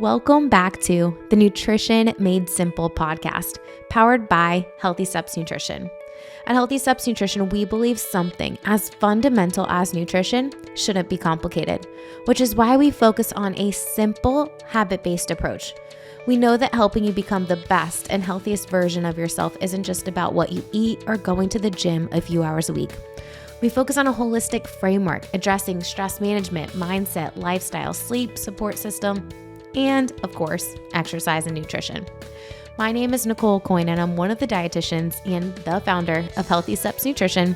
Welcome back to the Nutrition Made Simple podcast, powered by Healthy Steps Nutrition. At Healthy Steps Nutrition, we believe something as fundamental as nutrition shouldn't be complicated, which is why we focus on a simple, habit-based approach. We know that helping you become the best and healthiest version of yourself isn't just about what you eat or going to the gym a few hours a week. We focus on a holistic framework addressing stress management, mindset, lifestyle, sleep, support system, and of course, exercise and nutrition. My name is Nicole and I'm one of the dietitians and the founder of Healthy Steps Nutrition,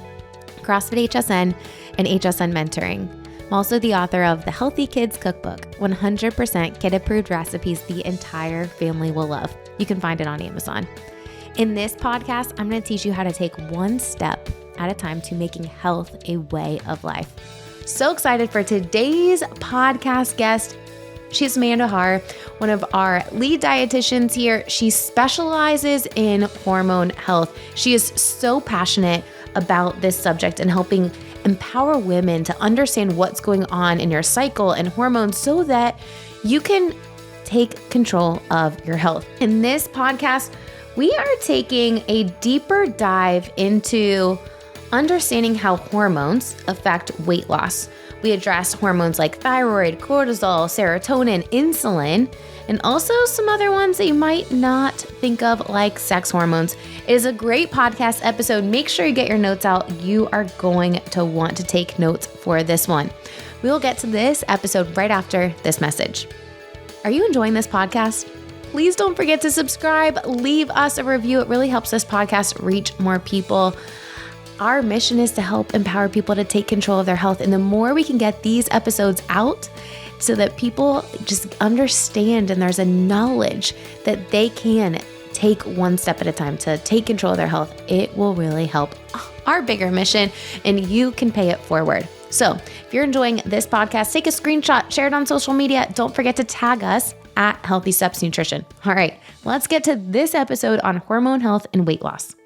CrossFit HSN, and HSN Mentoring. I'm also the author of the Healthy Kids Cookbook, 100% kid-approved recipes the entire family will love. You can find it on Amazon. In this podcast, I'm going to teach you how to take one step at a time to making health a way of life. So excited for today's podcast guest. She's Amanda Harr, one of our lead dietitians here. She specializes in hormone health. She is so passionate about this subject and helping empower women to understand what's going on in your cycle and hormones so that you can take control of your health. In this podcast, we are taking a deeper dive into understanding how hormones affect weight loss. We address hormones like thyroid, cortisol, serotonin, insulin, and also some other ones that you might not think of, like sex hormones. It is a great podcast episode. Make sure you get your notes out. You are going to want to take notes for this one. We will get to this episode right after this message. Are you enjoying this podcast? Please don't forget to subscribe. Leave us a review. It really helps this podcast reach more people. Our mission is to help empower people to take control of their health. And the more we can get these episodes out so that people just understand and there's a knowledge that they can take one step at a time to take control of their health, it will really help our bigger mission and you can pay it forward. So if you're enjoying this podcast, take a screenshot, share it on social media. Don't forget to tag us at Healthy Steps Nutrition. All right, let's get to this episode on hormone health and weight loss.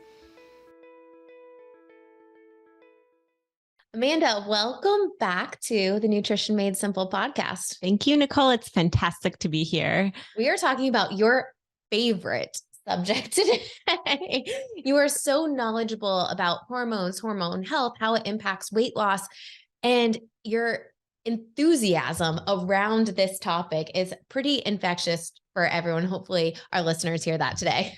Amanda, welcome back to the Nutrition Made Simple podcast. Thank you, Nicole. It's fantastic to be here. We are talking about your favorite subject today. You are so knowledgeable about hormones, hormone health, how it impacts weight loss, and your enthusiasm around this topic is pretty infectious for everyone. Hopefully our listeners hear that today.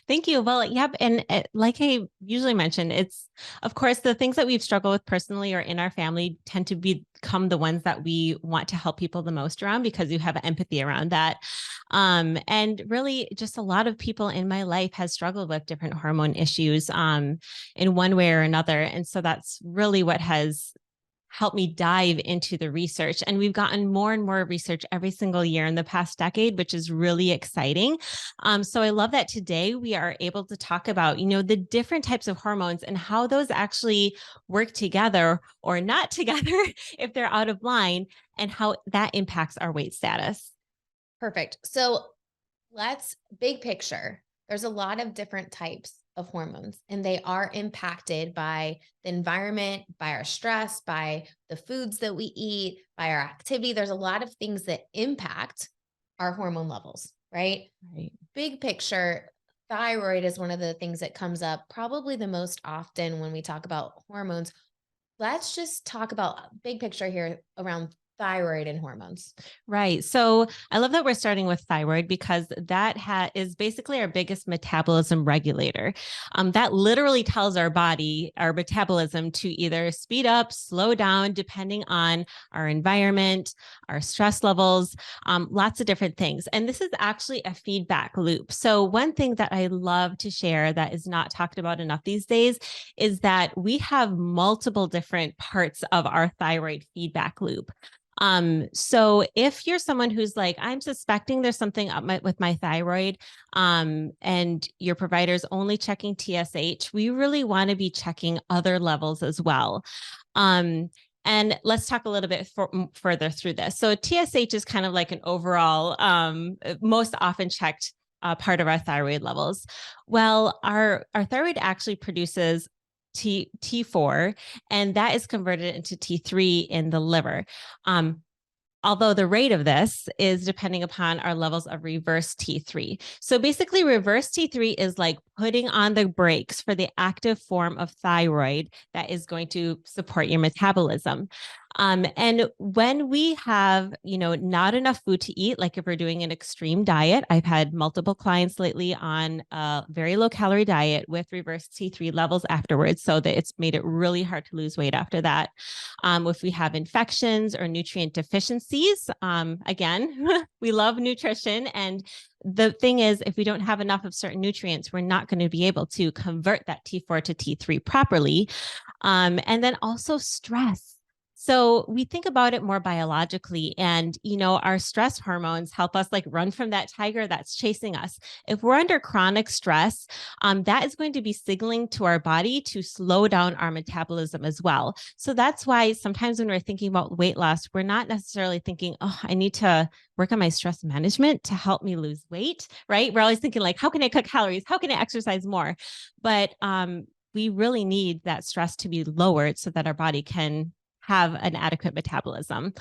Thank you. Well, yep. And like I usually mention, it's, of course, the things that we've struggled with personally or in our family tend to become the ones that we want to help people the most around because you have empathy around that. And really just a lot of people in my life has struggled with different hormone issues in one way or another. And so that's really what has helped me dive into the research. And we've gotten more and more research every single year in the past decade, which is really exciting. So I love that today we are able to talk about, the different types of hormones and how those actually work together or not together if they're out of line and how that impacts our weight status. Perfect. So big picture, there's a lot of different types of hormones, and they are impacted by the environment, by our stress, by the foods that we eat, by our activity. There's a lot of things that impact our hormone levels, right? Right. Big picture, thyroid is one of the things that comes up probably the most often when we talk about hormones. Let's just talk about big picture here around thyroid and hormones. Right. So I love that we're starting with thyroid because that is basically our biggest metabolism regulator. That literally tells our body, our metabolism to either speed up, slow down, depending on our environment, our stress levels, lots of different things. And this is actually a feedback loop. So one thing that I love to share that is not talked about enough these days is that we have multiple different parts of our thyroid feedback loop. So if you're someone who's like, I'm suspecting there's something up with my thyroid, and your provider's only checking TSH, we really want to be checking other levels as well. And let's talk a little bit further through this. So TSH is kind of like an overall, most often checked part of our thyroid levels. Well, our thyroid actually produces T4, and that is converted into T3 in the liver. although the rate of this is depending upon our levels of reverse T3. So basically, reverse T3 is like putting on the brakes for the active form of thyroid that is going to support your metabolism. And when we have, not enough food to eat, like if we're doing an extreme diet, I've had multiple clients lately on a very low calorie diet with reverse T3 levels afterwards, so that it's made it really hard to lose weight after that. If we have infections or nutrient deficiencies, again, we love nutrition. And the thing is, if we don't have enough of certain nutrients, we're not going to be able to convert that T4 to T3 properly. And then also stress. So we think about it more biologically, and, our stress hormones help us like run from that tiger that's chasing us. If we're under chronic stress, that is going to be signaling to our body to slow down our metabolism as well. So that's why sometimes when we're thinking about weight loss, we're not necessarily thinking, oh, I need to work on my stress management to help me lose weight, right? We're always thinking like, how can I cut calories? How can I exercise more? But we really need that stress to be lowered so that our body can have an adequate metabolism.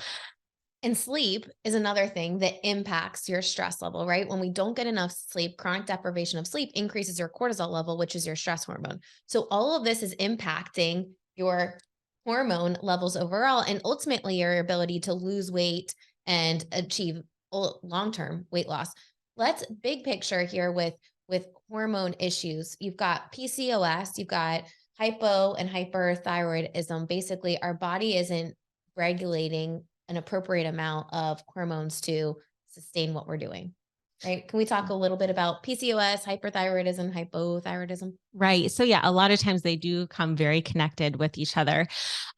And sleep is another thing that impacts your stress level, right? When we don't get enough sleep, chronic deprivation of sleep increases your cortisol level, which is your stress hormone. So all of this is impacting your hormone levels overall, and ultimately your ability to lose weight and achieve long-term weight loss. Let's big picture here with hormone issues. You've got PCOS, you've got hypo and hyperthyroidism. Basically, our body isn't regulating an appropriate amount of hormones to sustain what we're doing. Right? Can we talk a little bit about PCOS, hyperthyroidism, hypothyroidism? Right. So yeah, a lot of times they do come very connected with each other.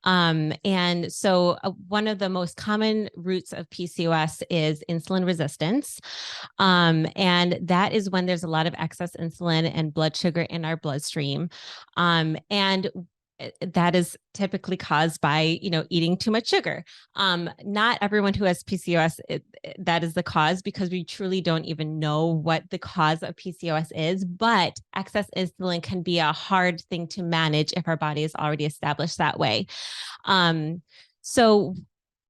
And so one of the most common roots of PCOS is insulin resistance. And that is when there's a lot of excess insulin and blood sugar in our bloodstream. And that is typically caused by, eating too much sugar. Not everyone who has PCOS, that is the cause, because we truly don't even know what the cause of PCOS is, but excess insulin can be a hard thing to manage if our body is already established that way. So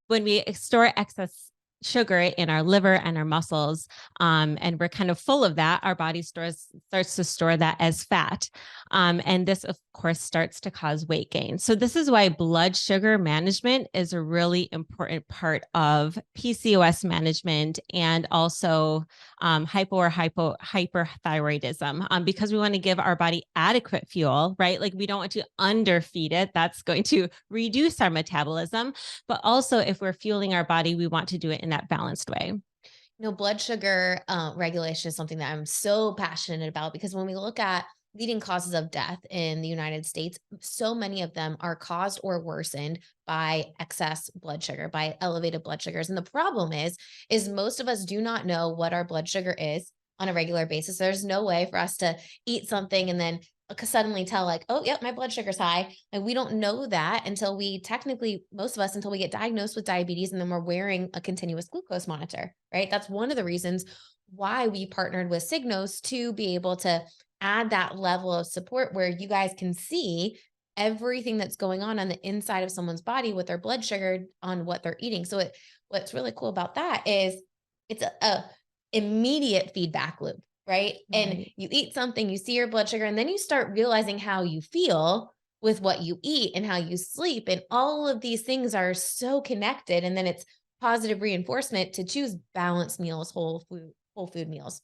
when we store excess sugar in our liver and our muscles, and we're kind of full of that, our body starts to store that as fat. And this, of course, starts to cause weight gain. So this is why blood sugar management is a really important part of PCOS management, and also hyperthyroidism, because we want to give our body adequate fuel, right? Like we don't want to underfeed it. That's going to reduce our metabolism. But also, if we're fueling our body, we want to do it in that balanced way. Blood sugar regulation is something that I'm so passionate about, because when we look at leading causes of death in the United States, so many of them are caused or worsened by excess blood sugar, by elevated blood sugars. And the problem is most of us do not know what our blood sugar is on a regular basis. There's no way for us to eat something and then suddenly tell like, oh, yep, my blood sugar's high. And we don't know that until most of us, until we get diagnosed with diabetes, and then we're wearing a continuous glucose monitor, right? That's one of the reasons why we partnered with Signos, to be able to add that level of support where you guys can see everything that's going on the inside of someone's body with their blood sugar on what they're eating. So what's really cool about that is it's a immediate feedback loop, right? And you eat something, you see your blood sugar, and then you start realizing how you feel with what you eat and how you sleep. And all of these things are so connected. And then it's positive reinforcement to choose balanced meals, whole food meals.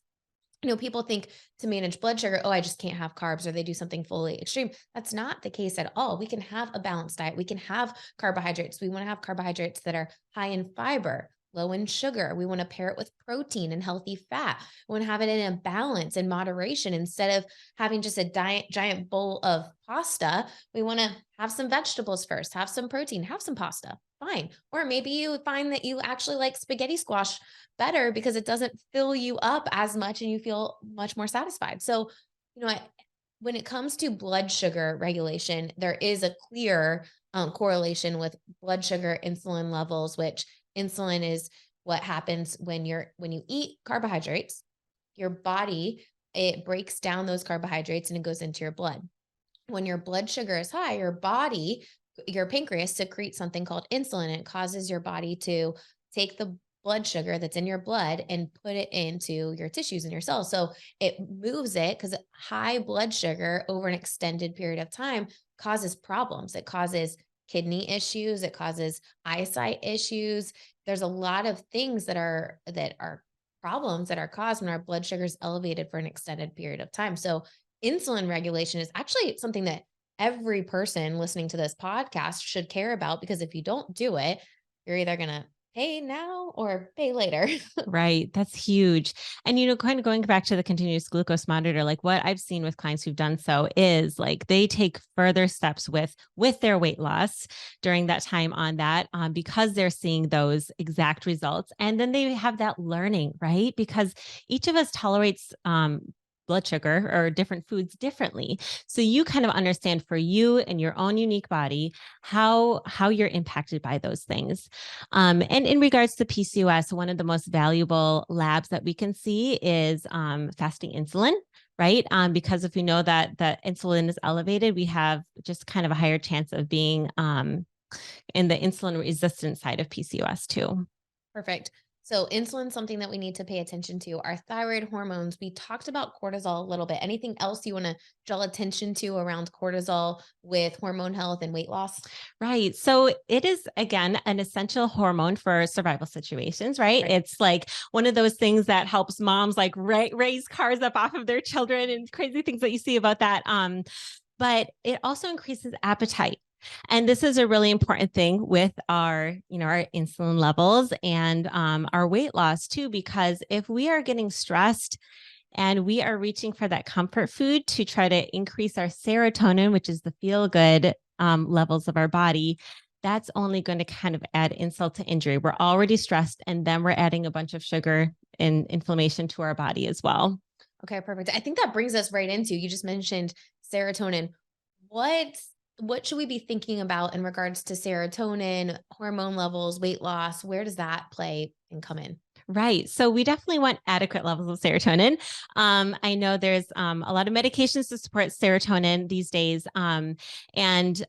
People think to manage blood sugar, oh, I just can't have carbs, or they do something fully extreme. That's not the case at all. We can have a balanced diet. We can have carbohydrates. We want to have carbohydrates that are high in fiber, low in sugar. We want to pair it with protein and healthy fat. We want to have it in a balance and moderation. Instead of having just a giant bowl of pasta, we want to have some vegetables first, have some protein, have some pasta. Fine. Or maybe you find that you actually like spaghetti squash better because it doesn't fill you up as much and you feel much more satisfied. So, when it comes to blood sugar regulation, there is a clear correlation with blood sugar, insulin levels, which insulin is what happens when you eat carbohydrates. Your body, it breaks down those carbohydrates and it goes into your blood. When your blood sugar is high, your pancreas secretes something called insulin, and it causes your body to take the blood sugar that's in your blood and put it into your tissues and your cells. So it moves it because high blood sugar over an extended period of time causes problems. It causes kidney issues, it causes eyesight issues. There's a lot of things that are problems that are caused when our blood sugar is elevated for an extended period of time. So insulin regulation is actually something that every person listening to this podcast should care about, because if you don't do it, you're either going to pay now or pay later. Right. That's huge. And, kind of going back to the continuous glucose monitor, like what I've seen with clients who've done so is like they take further steps with their weight loss during that time on that, because they're seeing those exact results. And then they have that learning, right? Because each of us tolerates, blood sugar or different foods differently. So you kind of understand for you and your own unique body how you're impacted by those things. And in regards to PCOS, one of the most valuable labs that we can see is fasting insulin, right? Because if we know that the insulin is elevated, we have just kind of a higher chance of being in the insulin resistant side of PCOS too. Perfect. So insulin's something that we need to pay attention to. Our thyroid hormones, we talked about cortisol a little bit. Anything else you want to draw attention to around cortisol with hormone health and weight loss? Right. So it is, again, an essential hormone for survival situations, right? It's like one of those things that helps moms like raise cars up off of their children and crazy things that you see about that. But it also increases appetite. And this is a really important thing with our insulin levels and our weight loss too, because if we are getting stressed and we are reaching for that comfort food to try to increase our serotonin, which is the feel good levels of our body, that's only going to kind of add insult to injury. We're already stressed, and then we're adding a bunch of sugar and inflammation to our body as well. Okay, perfect. I think that brings us right into, you just mentioned serotonin. What what should we be thinking about in regards to serotonin, hormone levels, weight loss? Where does that play and come in? Right. So we definitely want adequate levels of serotonin. I know there's a lot of medications to support serotonin these days. And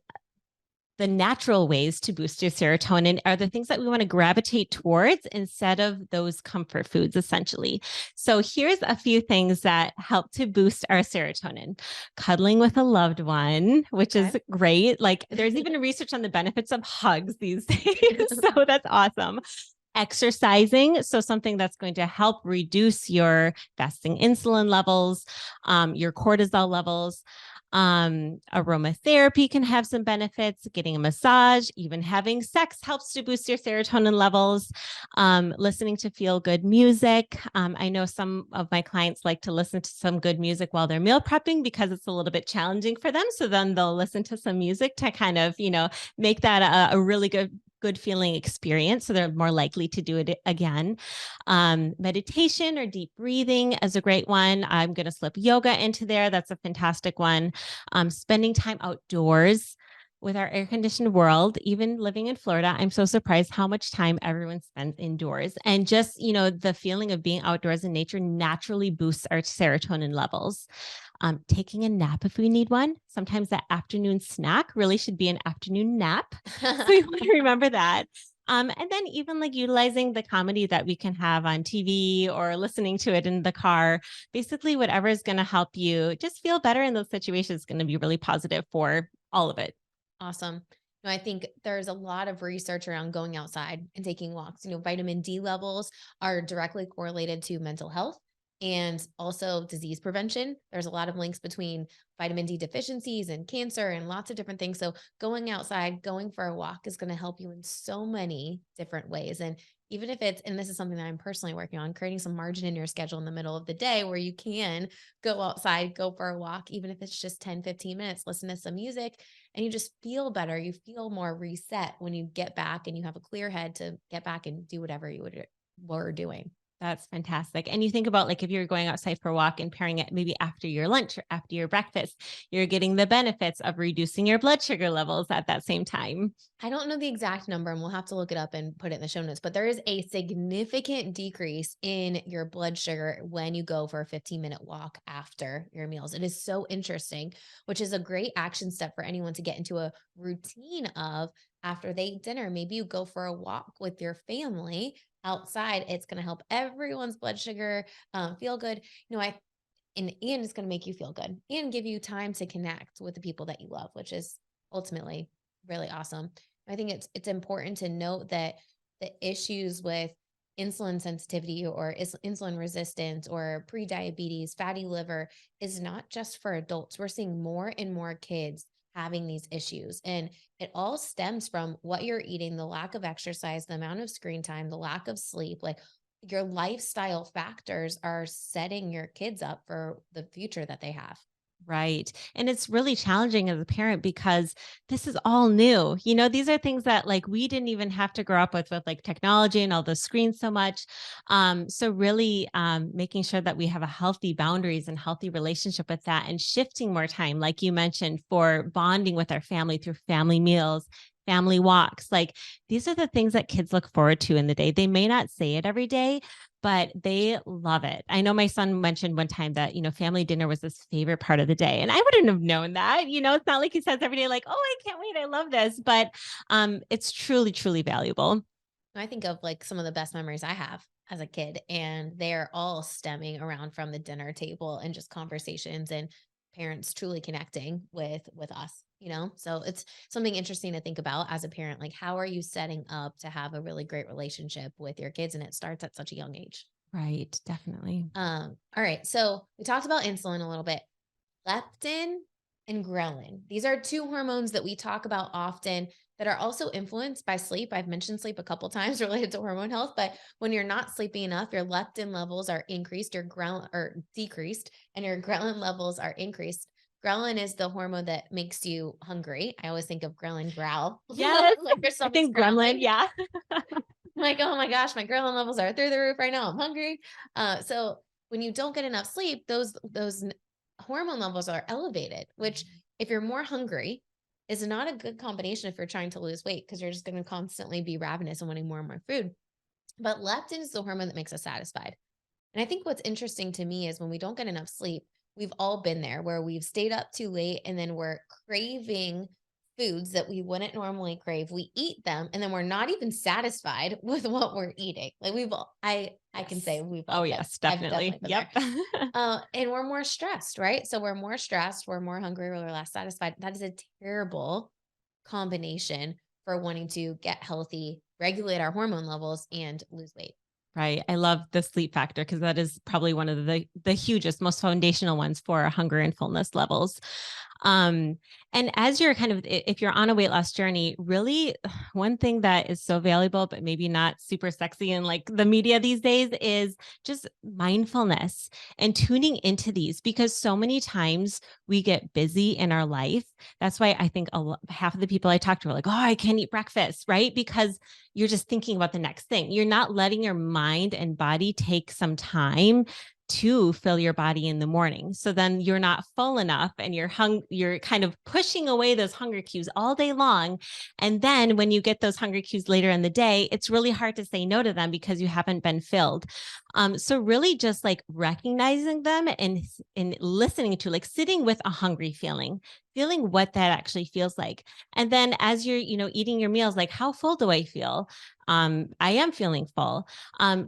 the natural ways to boost your serotonin are the things that we want to gravitate towards instead of those comfort foods, essentially. So here's a few things that help to boost our serotonin. Cuddling with a loved one, which is great. Like there's even research on the benefits of hugs these days. So that's awesome. Exercising, so something that's going to help reduce your fasting insulin levels, your cortisol levels. Aromatherapy can have some benefits. Getting a massage, even having sex helps to boost your serotonin levels. Listening to feel good music. I know some of my clients like to listen to some good music while they're meal prepping because it's a little bit challenging for them. So then they'll listen to some music to kind of, make that a really good feeling experience. So they're more likely to do it again. Meditation or deep breathing is a great one. I'm going to slip yoga into there. That's a fantastic one. Spending time outdoors with our air conditioned world, even living in Florida, I'm so surprised how much time everyone spends indoors. And just, the feeling of being outdoors in nature naturally boosts our serotonin levels. Taking a nap if we need one. Sometimes that afternoon snack really should be an afternoon nap. So you want to remember that. And then even like utilizing the comedy that we can have on TV or listening to it in the car, basically whatever is going to help you just feel better in those situations is going to be really positive for all of it. Awesome. I think there's a lot of research around going outside and taking walks. Vitamin D levels are directly correlated to mental health and also disease prevention. There's a lot of links between vitamin D deficiencies and cancer and lots of different things. So going outside, going for a walk is going to help you in so many different ways. And even if it's, and this is something that I'm personally working on, creating some margin in your schedule in the middle of the day where you can go outside, go for a walk, even if it's just 10, 15 minutes, listen to some music, and you just feel better. You feel more reset when you get back and you have a clear head to get back and do whatever you were doing. That's fantastic. And you think about like if you're going outside for a walk and pairing it maybe after your lunch or after your breakfast, you're getting the benefits of reducing your blood sugar levels at that same time. I don't know the exact number and we'll have to look it up and put it in the show notes, but there is a significant decrease in your blood sugar when you go for a 15-minute walk after your meals. It is so interesting, which is a great action step for anyone to get into a routine of after they eat dinner, maybe you go for a walk with your family outside. It's going to help everyone's blood sugar feel good. And it's going to make you feel good and give you time to connect with the people that you love, which is ultimately really awesome. I think it's important to note that the issues with insulin sensitivity or insulin resistance or pre-diabetes, fatty liver is not just for adults. We're seeing more and more kids having these issues. And it all stems from what you're eating, the lack of exercise, the amount of screen time, the lack of sleep. Like your lifestyle factors are setting your kids up for the future that they have. Right. And it's really challenging as a parent because this is all new. These are things that like we didn't even have to grow up with like technology and all the screens so much. So really making sure that we have a healthy boundaries and healthy relationship with that and shifting more time, like you mentioned, for bonding with our family through family meals, family walks. Like these are the things that kids look forward to in the day. They may not say it every day, but they love it. I know my son mentioned one time that, family dinner was his favorite part of the day. And I wouldn't have known that. It's not like he says every day, like, oh, I can't wait. I love this. But it's truly, truly valuable. I think of like some of the best memories I have as a kid, and they're all stemming around from the dinner table and just conversations and parents truly connecting with us. So it's something interesting to think about as a parent. Like, how are you setting up to have a really great relationship with your kids? And it starts at such a young age. Right. Definitely. All right. So we talked about insulin a little bit. Leptin and ghrelin. These are two hormones that we talk about often that are also influenced by sleep. I've mentioned sleep a couple times related to hormone health, but when you're not sleeping enough, your leptin levels are increased, your ghrelin or decreased, and your ghrelin levels are increased. Ghrelin is the hormone that makes you hungry. I always think of ghrelin growl. Yes. Like there's I something's think gremlin. growling. Yeah. Like, oh my gosh, my ghrelin levels are through the roof right now. I'm hungry. So when you don't get enough sleep, those hormone levels are elevated, which if you're more hungry is not a good combination if you're trying to lose weight because you're just going to constantly be ravenous and wanting more and more food. But leptin is the hormone that makes us satisfied. And I think what's interesting to me is when we don't get enough sleep, we've all been there where we've stayed up too late and then we're craving foods that we wouldn't normally crave. We eat them and then we're not even satisfied with what we're eating. Like I can say Yes. we've all Oh, been. yes, I've definitely definitely. been Yep. there. And we're more stressed, right? So we're more stressed, we're more hungry, we're less satisfied. That is a terrible combination for wanting to get healthy, regulate our hormone levels, and lose weight. Right. I love the sleep factor because that is probably one of the hugest, most foundational ones for our hunger and fullness levels. Um, and as you're if you're on a weight loss journey, really one thing that is so valuable, but maybe not super sexy in like the media these days is just mindfulness and tuning into these because so many times we get busy in our life. That's why I think half of the people I talk to are like, oh, I can't eat breakfast, right? Because you're just thinking about the next thing. You're not letting your mind and body take some time to fill your body in the morning. So then you're not full enough and you're kind of pushing away those hunger cues all day long. And then when you get those hunger cues later in the day, it's really hard to say no to them because you haven't been filled. So really just like recognizing them and listening to like sitting with a hungry feeling what that actually feels like. And then as you're, eating your meals, like how full do I feel? I am feeling full.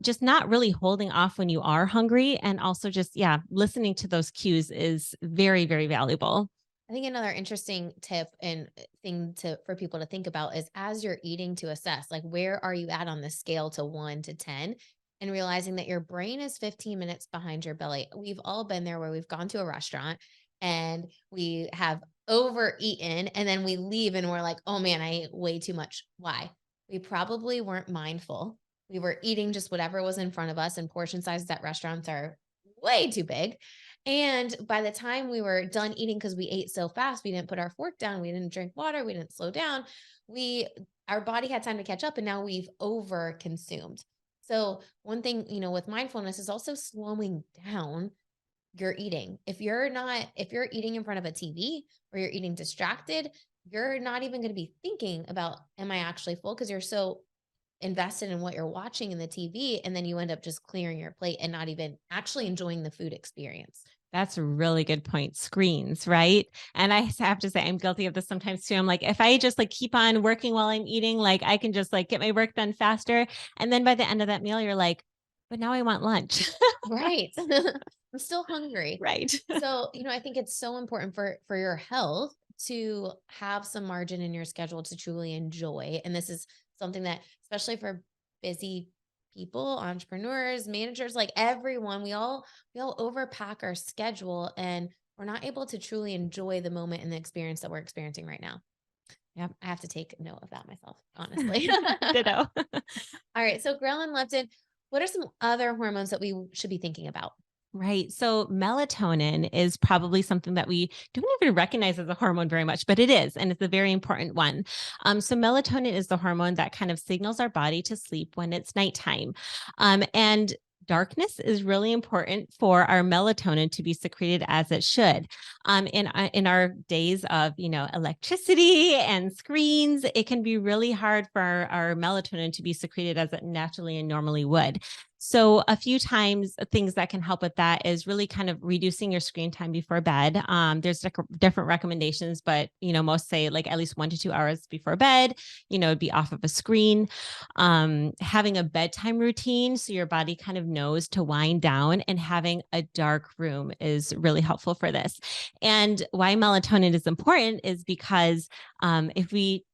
Just not really holding off when you are hungry. And also just, yeah, listening to those cues is very, very valuable. I think another interesting tip and thing for people to think about is as you're eating to assess, like where are you at on the scale to 1 to 10 and realizing that your brain is 15 minutes behind your belly. We've all been there where we've gone to a restaurant and we have overeaten and then we leave and we're like, "Oh man, I ate way too much." Why? We probably weren't mindful. We were eating just whatever was in front of us, and portion sizes at restaurants are way too big. And by the time we were done eating, because we ate so fast, we didn't put our fork down, we didn't drink water, we didn't slow down. Our body had time to catch up, and now we've over consumed. So one thing, with mindfulness is also slowing down your eating. If you're eating in front of a TV or you're eating distracted, you're not even going to be thinking about, am I actually full? Because you're so invested in what you're watching in the TV, and then you end up just clearing your plate and not even actually enjoying the food experience. That's a really good point. Screens, right? And I have to say, I'm guilty of this sometimes too. I'm like, if I just like keep on working while I'm eating, like I can just like get my work done faster. And then by the end of that meal, you're like, but now I want lunch. Right. I'm still hungry. Right. So, I think it's so important for your health to have some margin in your schedule to truly enjoy. And this is something that, especially for busy people, entrepreneurs, managers, like everyone, we all overpack our schedule and we're not able to truly enjoy the moment and the experience that we're experiencing right now. Yep. I have to take note of that myself, honestly. Ditto. All right. So ghrelin, leptin, what are some other hormones that we should be thinking about? Right. So melatonin is probably something that we don't even recognize as a hormone very much, but it is, and it's a very important one. So melatonin is the hormone that kind of signals our body to sleep when it's nighttime. And darkness is really important for our melatonin to be secreted as it should. In our days of electricity and screens, it can be really hard for our melatonin to be secreted as it naturally and normally would. So a few times things that can help with that is really kind of reducing your screen time before bed. There's different recommendations, but most say like at least 1 to 2 hours before bed, be off of a screen. Having a bedtime routine so your body kind of knows to wind down, and having a dark room is really helpful for this. And why melatonin is important is because if we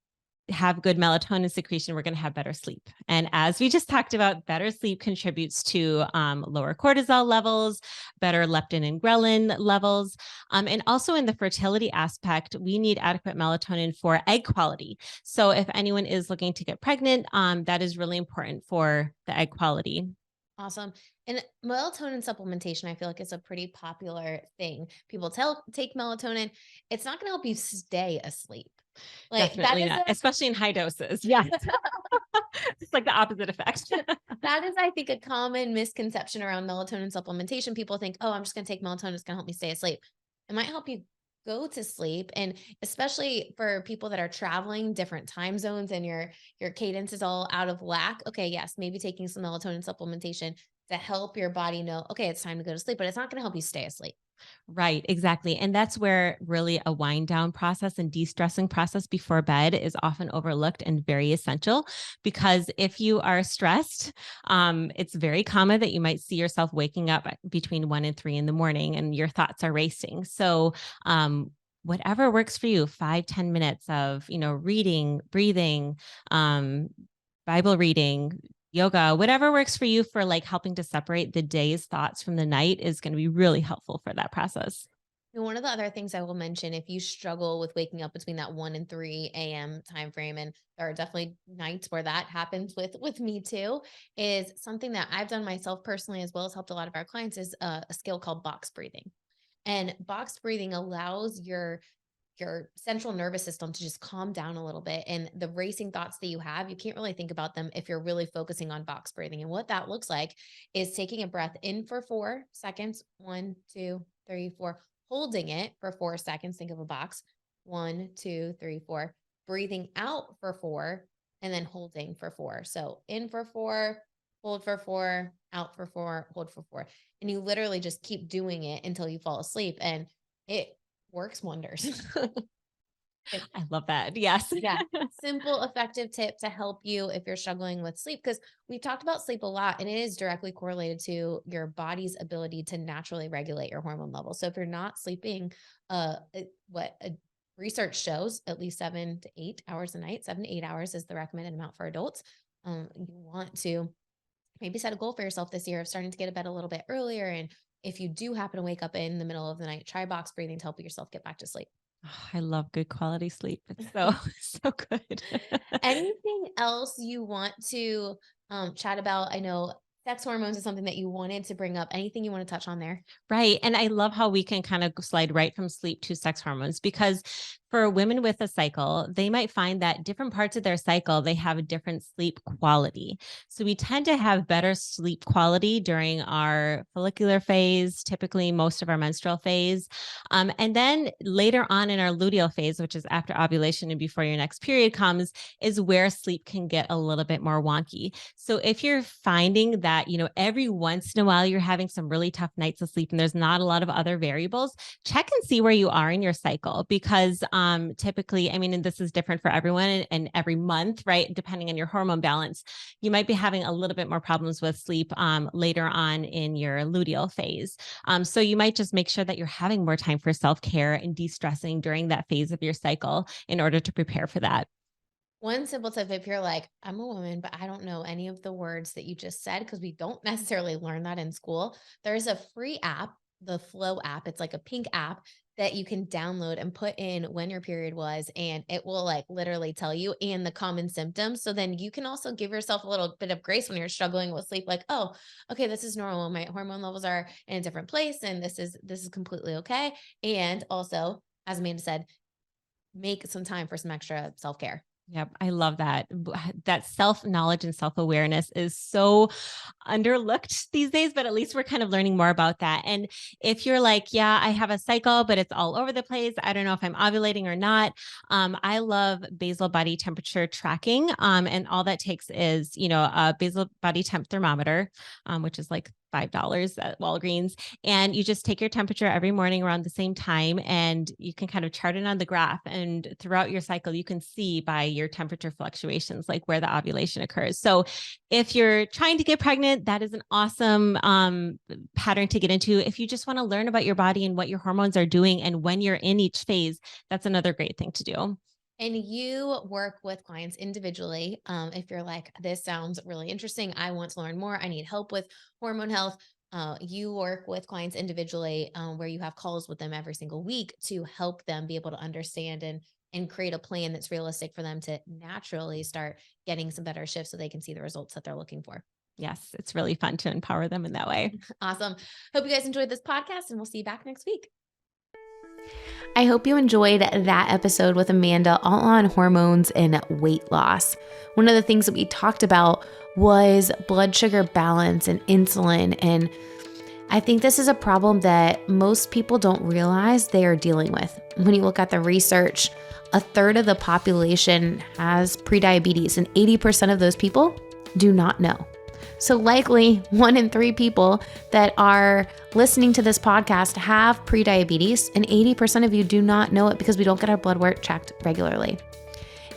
have good melatonin secretion, we're going to have better sleep. And as we just talked about, better sleep contributes to lower cortisol levels, better leptin and ghrelin levels. And also in the fertility aspect, we need adequate melatonin for egg quality. So if anyone is looking to get pregnant, that is really important for the egg quality. Awesome. And melatonin supplementation, I feel like is a pretty popular thing. People take melatonin. It's not going to help you stay asleep. Like that Definitely is not, especially in high doses. Yeah. It's like the opposite effect. that is, I think, a common misconception around melatonin supplementation. People think, oh, I'm just going to take melatonin. It's going to help me stay asleep. It might help you go to sleep. And especially for people that are traveling different time zones and your cadence is all out of whack. Okay. Yes. Maybe taking some melatonin supplementation to help your body know, okay, it's time to go to sleep, but it's not going to help you stay asleep. Right, exactly. And that's where really a wind down process and de-stressing process before bed is often overlooked and very essential, because if you are stressed, it's very common that you might see yourself waking up between 1 and 3 in the morning and your thoughts are racing. So, whatever works for you, 5-10 minutes of, reading, breathing, Bible reading, yoga, whatever works for you for like helping to separate the day's thoughts from the night is going to be really helpful for that process. And one of the other things I will mention, if you struggle with waking up between that 1 and 3 a.m. time frame, and there are definitely nights where that happens with me too, is something that I've done myself personally as well as helped a lot of our clients is a skill called box breathing. And box breathing allows your central nervous system to just calm down a little bit. And the racing thoughts that you have, you can't really think about them if you're really focusing on box breathing. And what that looks like is taking a breath in for 4 seconds, 1, 2, 3, 4, holding it for 4 seconds. Think of a box, 1, 2, 3, 4, breathing out for 4, and then holding for 4. So in for 4, hold for 4, out for 4, hold for 4. And you literally just keep doing it until you fall asleep. And it works wonders. I love that. Yes. Yeah. Simple, effective tip to help you if you're struggling with sleep. Because we've talked about sleep a lot and it is directly correlated to your body's ability to naturally regulate your hormone levels. So if you're not sleeping, what research shows, at least 7 to 8 hours a night, 7 to 8 hours is the recommended amount for adults. You want to maybe set a goal for yourself this year of starting to get to bed a little bit earlier. And if you do happen to wake up in the middle of the night, try box breathing to help yourself get back to sleep. Oh, I love good quality sleep. It's so, so good. Anything else you want to chat about? I know sex hormones is something that you wanted to bring up. Anything you want to touch on there? Right. And I love how we can kind of slide right from sleep to sex hormones, because for women with a cycle, they might find that different parts of their cycle, they have a different sleep quality. So we tend to have better sleep quality during our follicular phase, typically most of our menstrual phase. And then later on in our luteal phase, which is after ovulation and before your next period comes, is where sleep can get a little bit more wonky. So if you're finding that, every once in a while you're having some really tough nights of sleep and there's not a lot of other variables, check and see where you are in your cycle, because typically, and this is different for everyone and every month, right? Depending on your hormone balance, you might be having a little bit more problems with sleep later on in your luteal phase. So you might just make sure that you're having more time for self-care and de-stressing during that phase of your cycle in order to prepare for that. One simple tip, if you're like, I'm a woman, but I don't know any of the words that you just said, because we don't necessarily learn that in school. There's a free app, the Flow app. It's like a pink app that you can download and put in when your period was, and it will like literally tell you and the common symptoms. So then you can also give yourself a little bit of grace when you're struggling with sleep, like, oh, okay, this is normal. My hormone levels are in a different place, and this is completely okay. And also, as Amanda said, make some time for some extra self-care. Yep. I love that. That self-knowledge and self-awareness is so underlooked these days, but at least we're kind of learning more about that. And if you're like, yeah, I have a cycle, but it's all over the place, I don't know if I'm ovulating or not. I love basal body temperature tracking. And all that takes is, a basal body temp thermometer, which is like $5 at Walgreens. And you just take your temperature every morning around the same time, and you can kind of chart it on the graph. And throughout your cycle, you can see by your temperature fluctuations, like where the ovulation occurs. So if you're trying to get pregnant, that is an awesome pattern to get into. If you just want to learn about your body and what your hormones are doing and when you're in each phase, that's another great thing to do. And you work with clients individually. If you're like, this sounds really interesting, I want to learn more, I need help with hormone health. You work with clients individually, where you have calls with them every single week to help them be able to understand and create a plan that's realistic for them to naturally start getting some better shifts so they can see the results that they're looking for. Yes, it's really fun to empower them in that way. Awesome. Hope you guys enjoyed this podcast, and we'll see you back next week. I hope you enjoyed that episode with Amanda, all on hormones and weight loss. One of the things that we talked about was blood sugar balance and insulin. And I think this is a problem that most people don't realize they are dealing with. When you look at the research, a third of the population has prediabetes, and 80% of those people do not know. So likely 1 in 3 people that are listening to this podcast have prediabetes, and 80% of you do not know it because we don't get our blood work checked regularly.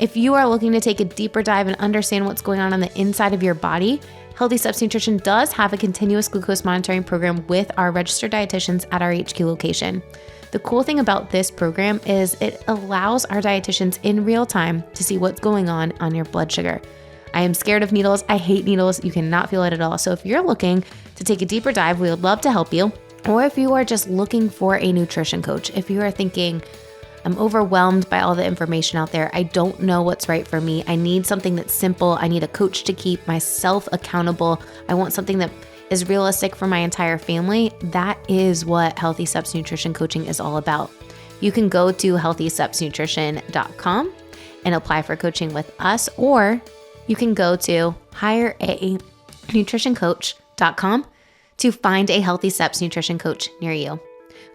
If you are looking to take a deeper dive and understand what's going on the inside of your body, Healthy Steps Nutrition does have a continuous glucose monitoring program with our registered dietitians at our HQ location. The cool thing about this program is it allows our dietitians in real time to see what's going on your blood sugar. I am scared of needles. I hate needles. You cannot feel it at all. So if you're looking to take a deeper dive, we would love to help you. Or if you are just looking for a nutrition coach, if you are thinking, I'm overwhelmed by all the information out there, I don't know what's right for me, I need something that's simple, I need a coach to keep myself accountable, I want something that is realistic for my entire family, that is what Healthy Steps Nutrition Coaching is all about. You can go to healthystepsnutrition.com and apply for coaching with us, or you can go to hireanutritioncoach.com to find a Healthy Steps Nutrition Coach near you.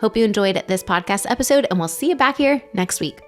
Hope you enjoyed this podcast episode, and we'll see you back here next week.